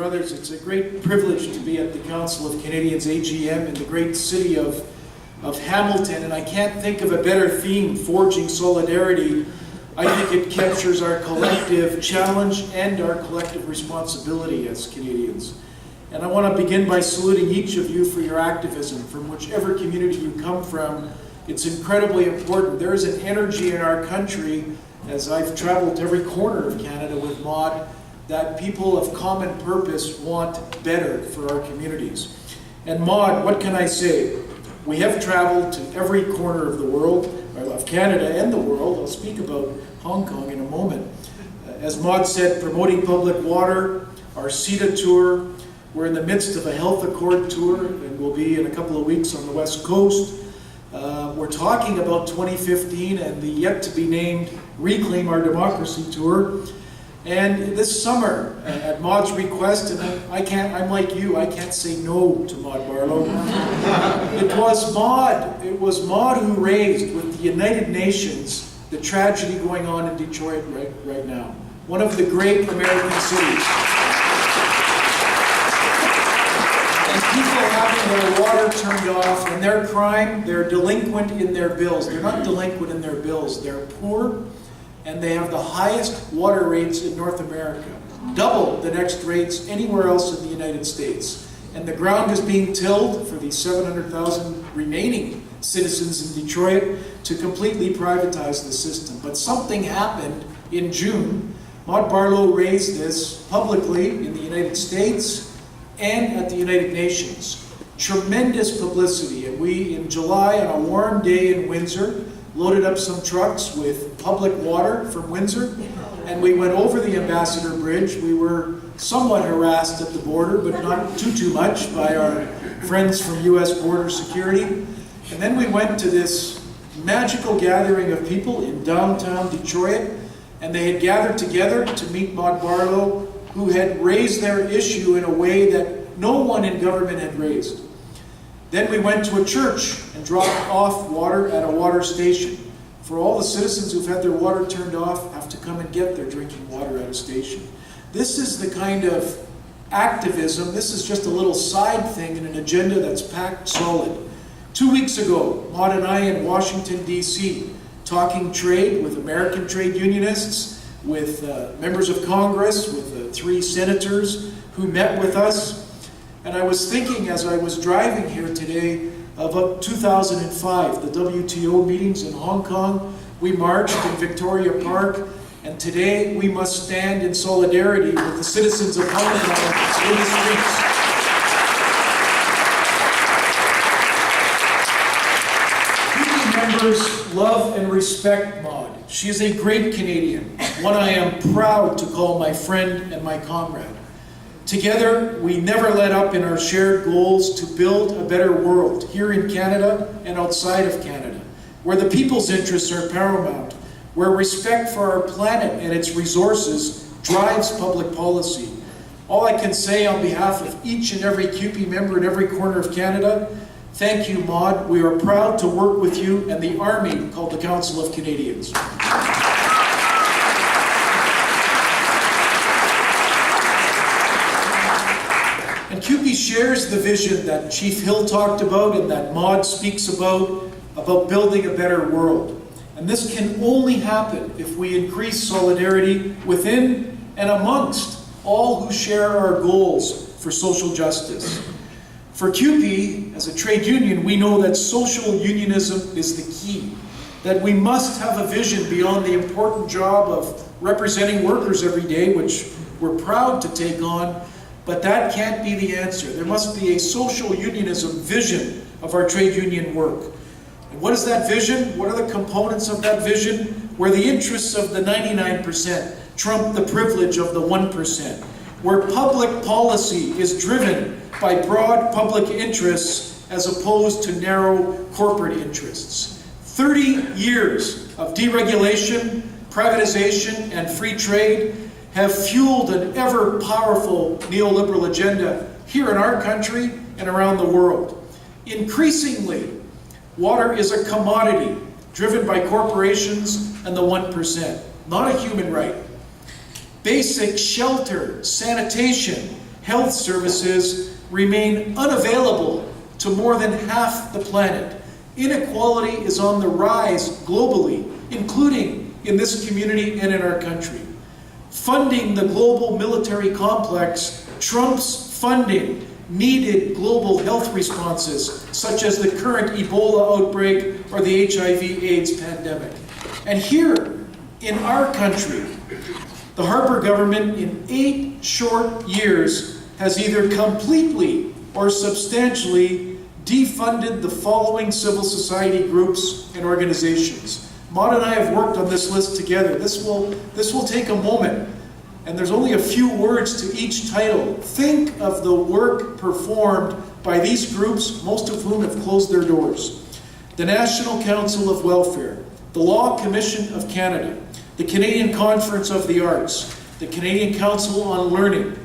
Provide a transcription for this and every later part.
brothers, it's a great privilege to be at the Council of Canadians AGM in the great city of Hamilton, and I can't think of a better theme, Forging Solidarity. I think it captures our collective challenge and our collective responsibility as Canadians. And I want to begin by saluting each of you for your activism from whichever community you come from. It's incredibly important. There is an energy in our country, as I've traveled to every corner of Canada with Maud, that people of common purpose want better for our communities. And Maud, what can I say? We have traveled to every corner of the world, of Canada and the world. I'll speak about Hong Kong in a moment. As Maud said, promoting public water, our CETA tour. We're in the midst of a health accord tour, and we'll be in a couple of weeks on the West Coast. We're talking about 2015 and the yet-to-be-named Reclaim Our Democracy tour. And this summer, at Maud's request, and I'm like you, I can't say no to Maud Barlow. It was Maud who raised with the United Nations the tragedy going on in Detroit right now. One of the great American cities. And people having their water turned off, and their crime, they're delinquent in their bills. They're not delinquent in their bills, they're poor. And they have the highest water rates in North America, double the next rates anywhere else in the United States. And the ground is being tilled for these 700,000 remaining citizens in Detroit to completely privatize the system. But something happened in June. Maud Barlow raised this publicly in the United States and at the United Nations. Tremendous publicity. And we, in July, on a warm day in Windsor, loaded up some trucks with public water from Windsor, and we went over the Ambassador Bridge. We were somewhat harassed at the border, but not too much by our friends from U.S. Border Security. And then we went to this magical gathering of people in downtown Detroit, and they had gathered together to meet Maud Barlow, who had raised their issue in a way that no one in government had raised. Then we went to a church and dropped off water at a water station. For all the citizens who've had their water turned off have to come and get their drinking water at a station. This is the kind of activism, this is just a little side thing in an agenda that's packed solid. 2 weeks ago, Maud and I in Washington, D.C., talking trade with American trade unionists, with members of Congress, with 3 senators who met with us. And I was thinking as I was driving here today of 2005, the WTO meetings in Hong Kong. We marched in Victoria Park, and today we must stand in solidarity with the citizens of Hong Kong in the streets. Community members love and respect Maud. She is a great Canadian, one I am proud to call my friend and my comrade. Together, we never let up in our shared goals to build a better world here in Canada and outside of Canada, where the people's interests are paramount, where respect for our planet and its resources drives public policy. All I can say on behalf of each and every CUPE member in every corner of Canada, thank you, Maud. We are proud to work with you and the army called the Council of Canadians. And CUPE shares the vision that Chief Hill talked about and that Maud speaks about building a better world. And this can only happen if we increase solidarity within and amongst all who share our goals for social justice. For CUPE, as a trade union, we know that social unionism is the key, that we must have a vision beyond the important job of representing workers every day, which we're proud to take on. But that can't be the answer. There must be a social unionism vision of our trade union work. And what is that vision? What are the components of that vision? Where the interests of the 99% trump the privilege of the 1%. Where public policy is driven by broad public interests as opposed to narrow corporate interests. 30 years of deregulation, privatization, and free trade have fueled an ever-powerful neoliberal agenda here in our country and around the world. Increasingly, water is a commodity driven by corporations and the 1%, not a human right. Basic shelter, sanitation, health services remain unavailable to more than half the planet. Inequality is on the rise globally, including in this community and in our country. Funding the global military complex trumps funding needed global health responses, such as the current Ebola outbreak or the HIV/AIDS pandemic. And here in our country, the Harper government in 8 short years has either completely or substantially defunded the following civil society groups and organizations. Maud and I have worked on this list together. This will take a moment, and there's only a few words to each title. Think of the work performed by these groups, most of whom have closed their doors. The National Council of Welfare, the Law Commission of Canada, the Canadian Conference of the Arts, the Canadian Council on Learning,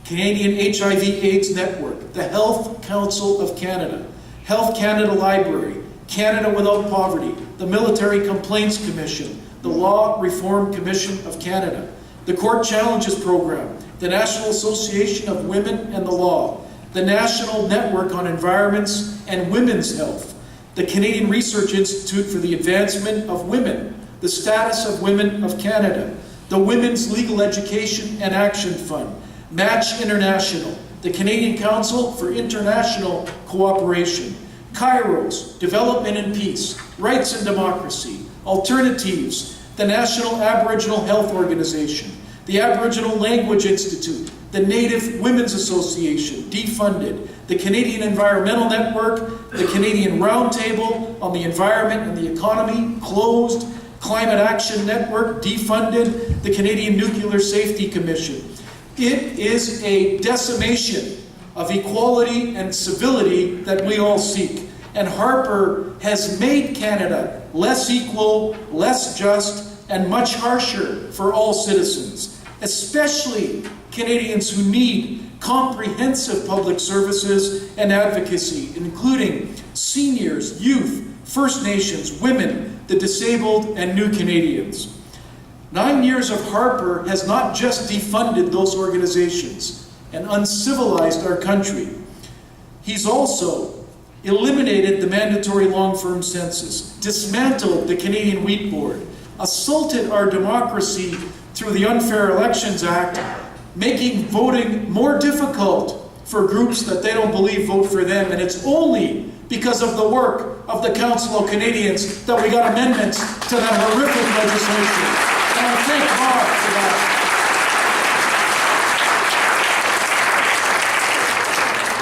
Canadian HIV/AIDS Network, the Health Council of Canada, Health Canada Library, Canada Without Poverty, the Military Complaints Commission, the Law Reform Commission of Canada, the Court Challenges Program, the National Association of Women and the Law, the National Network on Environments and Women's Health, the Canadian Research Institute for the Advancement of Women, the Status of Women of Canada, the Women's Legal Education and Action Fund, Match International, the Canadian Council for International Cooperation, Kairos, Development and Peace, Rights and Democracy, Alternatives, the National Aboriginal Health Organization, the Aboriginal Language Institute, the Native Women's Association, defunded, the Canadian Environmental Network, the Canadian Roundtable on the Environment and the Economy, closed, Climate Action Network, defunded, the Canadian Nuclear Safety Commission. It is a decimation of equality and civility that we all seek. And Harper has made Canada less equal, less just, and much harsher for all citizens, especially Canadians who need comprehensive public services and advocacy, including seniors, youth, First Nations, women, the disabled, and new Canadians. 9 years of Harper has not just defunded those organizations and uncivilized our country. He's also eliminated the mandatory long-term census, dismantled the Canadian Wheat Board, assaulted our democracy through the Unfair Elections Act, making voting more difficult for groups that they don't believe vote for them. And it's only because of the work of the Council of Canadians that we got amendments to that horrific legislation. And I thank God for that.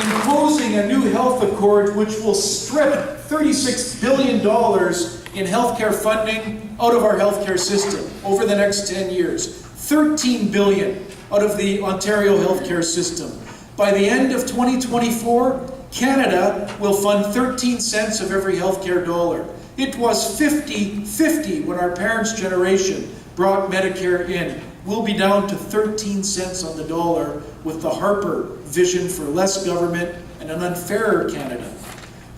Imposing a new health accord which will strip $36 billion in healthcare funding out of our healthcare system over the next 10 years. $13 billion out of the Ontario healthcare system. By the end of 2024, Canada will fund 13 cents of every healthcare dollar. It was 50-50 when our parents' generation brought Medicare in. We'll be down to 13 cents on the dollar with the Harper vision for less government and an unfairer Canada.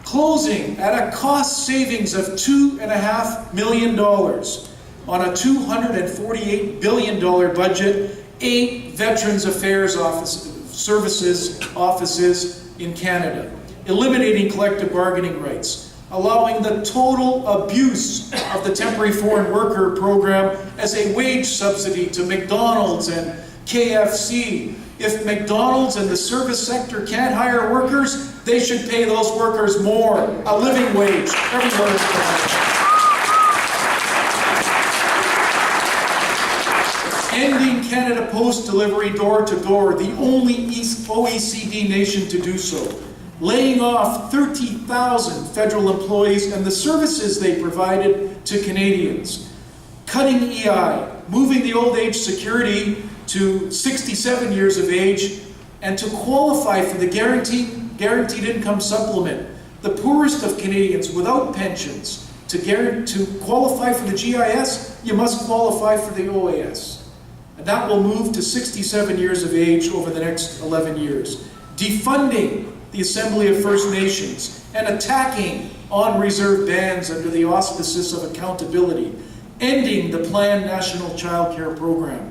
Closing at a cost savings of $2.5 million on a $248 billion budget, 8 Veterans Affairs services offices in Canada, eliminating collective bargaining rights, allowing the total abuse of the temporary foreign worker program as a wage subsidy to McDonald's and KFC. If McDonald's and the service sector can't hire workers, they should pay those workers more, a living wage, everywhere in Canada. Ending Canada Post delivery door-to-door, the only OECD nation to do so. Laying off 30,000 federal employees and the services they provided to Canadians. Cutting EI, moving the old age security to 67 years of age, and to qualify for the guaranteed income supplement. The poorest of Canadians without pensions, to qualify for the GIS, you must qualify for the OAS. And that will move to 67 years of age over the next 11 years. Defunding the Assembly of First Nations and attacking on-reserve bands under the auspices of accountability. Ending the planned National Child Care Program.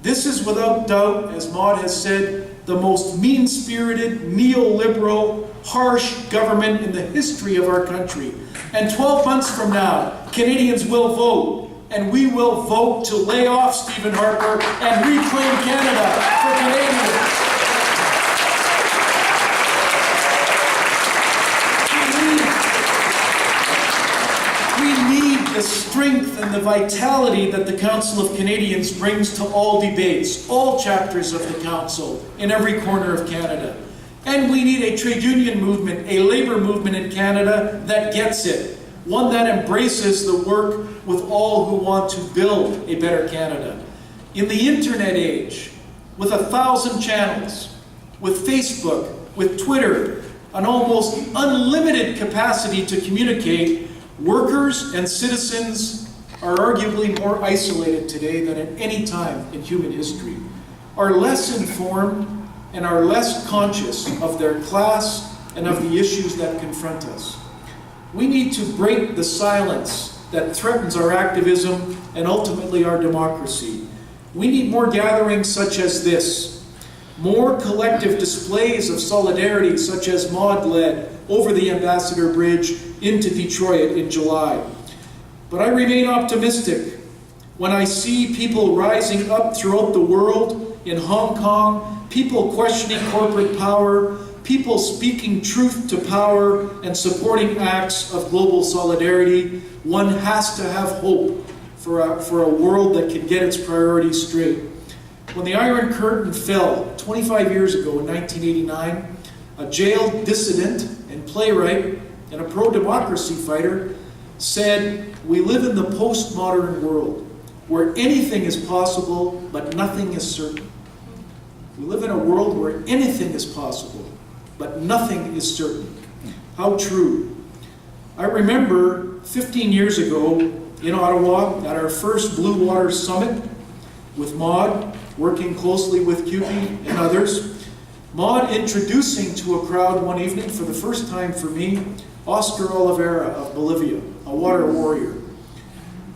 This is without doubt, as Maud has said, the most mean-spirited, neoliberal, harsh government in the history of our country. And 12 months from now, Canadians will vote, and we will vote to lay off Stephen Harper and reclaim Canada for Canadians. The strength and the vitality that the Council of Canadians brings to all debates, all chapters of the Council, in every corner of Canada. And we need a trade union movement, a labour movement in Canada that gets it, one that embraces the work with all who want to build a better Canada. In the internet age, with 1,000 channels, with Facebook, with Twitter, an almost unlimited capacity to communicate, workers and citizens are arguably more isolated today than at any time in human history, are less informed and are less conscious of their class and of the issues that confront us. We need to break the silence that threatens our activism and ultimately our democracy. We need more gatherings such as this, more collective displays of solidarity such as Maud led over the Ambassador Bridge into Detroit in July. But I remain optimistic when I see people rising up throughout the world, in Hong Kong, people questioning corporate power, people speaking truth to power and supporting acts of global solidarity. One has to have hope for a world that can get its priorities straight. When the Iron Curtain fell 25 years ago in 1989, a jailed dissident and playwright and a pro-democracy fighter said, "We live in the postmodern world where anything is possible but nothing is certain." We live in a world where anything is possible but nothing is certain. How true. I remember 15 years ago in Ottawa at our first Blue Water Summit with Maud, working closely with CUPE and others, Maud introducing to a crowd one evening for the first time for me, Oscar Oliveira of Bolivia, a water warrior,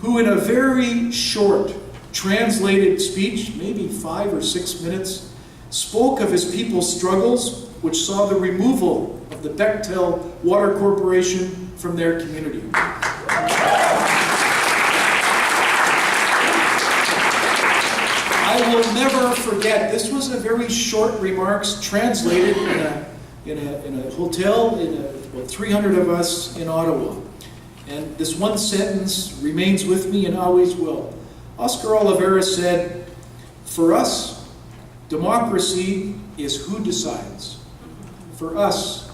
who in a very short translated speech, maybe 5 or 6 minutes, spoke of his people's struggles, which saw the removal of the Bechtel Water Corporation from their community. I will never forget, this was a very short remarks translated in a hotel, with 300 of us in Ottawa. And this one sentence remains with me and always will. Oscar Oliveira said, "For us, democracy is who decides." For us,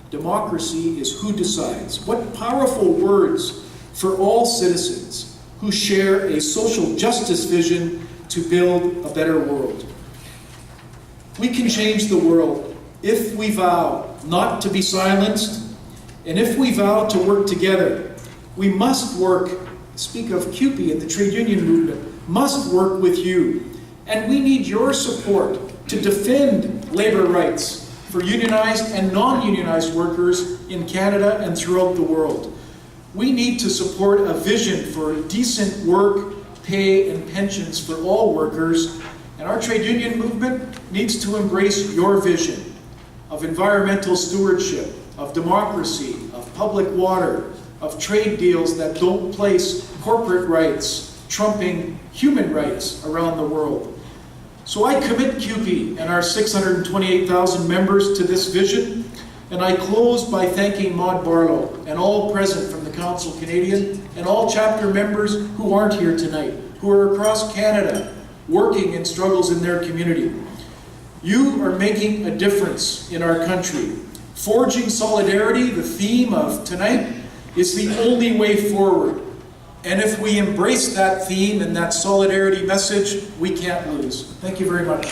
democracy is who decides. What powerful words for all citizens who share a social justice vision to build a better world. We can change the world if we vow not to be silenced, and if we vow to work together. We must work, speak of CUPE and the trade union movement, must work with you. And we need your support to defend labor rights for unionized and non-unionized workers in Canada and throughout the world. We need to support a vision for decent work, pay, and pensions for all workers, and our trade union movement needs to embrace your vision of environmental stewardship, of democracy, of public water, of trade deals that don't place corporate rights trumping human rights around the world. So I commit CUPE and our 628,000 members to this vision, and I close by thanking Maud Barlow and all present from the Council Canadian and all chapter members who aren't here tonight, who are across Canada working in struggles in their community. You are making a difference in our country. Forging solidarity, the theme of tonight, is the only way forward. And if we embrace that theme and that solidarity message, we can't lose. Thank you very much.